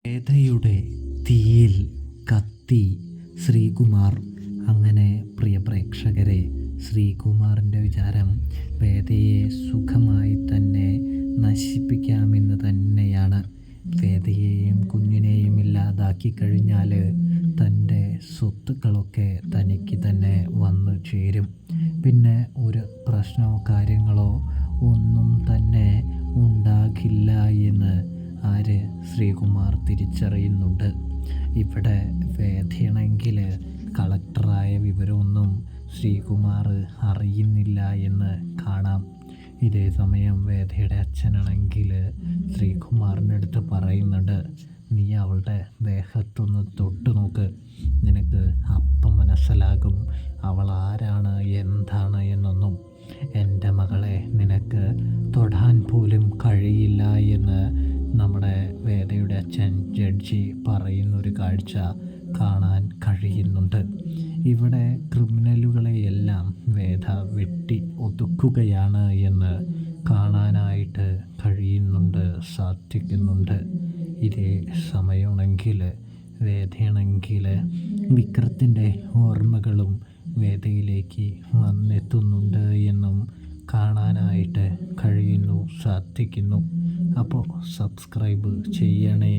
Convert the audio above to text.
വേദയുടെ തീയിൽ കത്തി ശ്രീകുമാർ. അങ്ങനെ പ്രിയ പ്രേക്ഷകരെ, ശ്രീകുമാറിൻ്റെ വിചാരം വേദയെ സുഖമായി തന്നെ നശിപ്പിക്കാമെന്ന് തന്നെയാണ്. വേദയെയും കുഞ്ഞിനെയും ഇല്ലാതാക്കി കഴിഞ്ഞാൽ തൻ്റെ സ്വത്തുക്കളൊക്കെ തനിക്ക് തന്നെ വന്നു ചേരും. പിന്നെ ഒരു പ്രശ്നമോ കാര്യങ്ങളോ ഒന്നും തന്നെ ഉണ്ടാകില്ല എന്ന് ശ്രീകുമാർ തിരിച്ചറിയുന്നുണ്ട്. ഇവിടെ വേദയാണെങ്കിൽ കളക്ടറായ വിവരമൊന്നും ശ്രീകുമാർ അറിയുന്നില്ല എന്ന് കാണാം. ഇതേ സമയം വേദയുടെ അച്ഛനാണെങ്കിൽ ശ്രീകുമാറിൻ്റെ അടുത്ത് പറയുന്നുണ്ട്, നീ അവളുടെ ദേഹത്തൊന്ന് തൊട്ട് നോക്ക്, നിനക്ക് അപ്പം മനസ്സിലാകും അവൾ ആരാണ് എന്താണ് എന്നൊന്നും. എൻ്റെ മകളെ നിനക്ക് തൊടാൻ പോലും കഴിയില്ല എന്ന് നമ്മുടെ വേദയുടെ അച്ഛൻ ജഡ്ജി പറയുന്നൊരു കാഴ്ച കാണാൻ കഴിയുന്നുണ്ട്. ഇവിടെ ക്രിമിനലുകളെയെല്ലാം വേദ വെട്ടി ഒതുക്കുകയാണ് എന്ന് കാണാനായിട്ട് കഴിയുന്നുണ്ട്, സാധിക്കുന്നുണ്ട്. ഇതേ സമയമാണെങ്കിൽ വേദയാണെങ്കിൽ വിക്രത്തിൻ്റെ ഓർമ്മകളും വേദയിലേക്ക് വന്നെത്തുന്നുണ്ട് എന്നും കാണാനായിട്ട് കഴിയുന്നു, സാധിക്കുന്നു. അപ്പോൾ സബ്സ്ക്രൈബ് ചെയ്യണേ.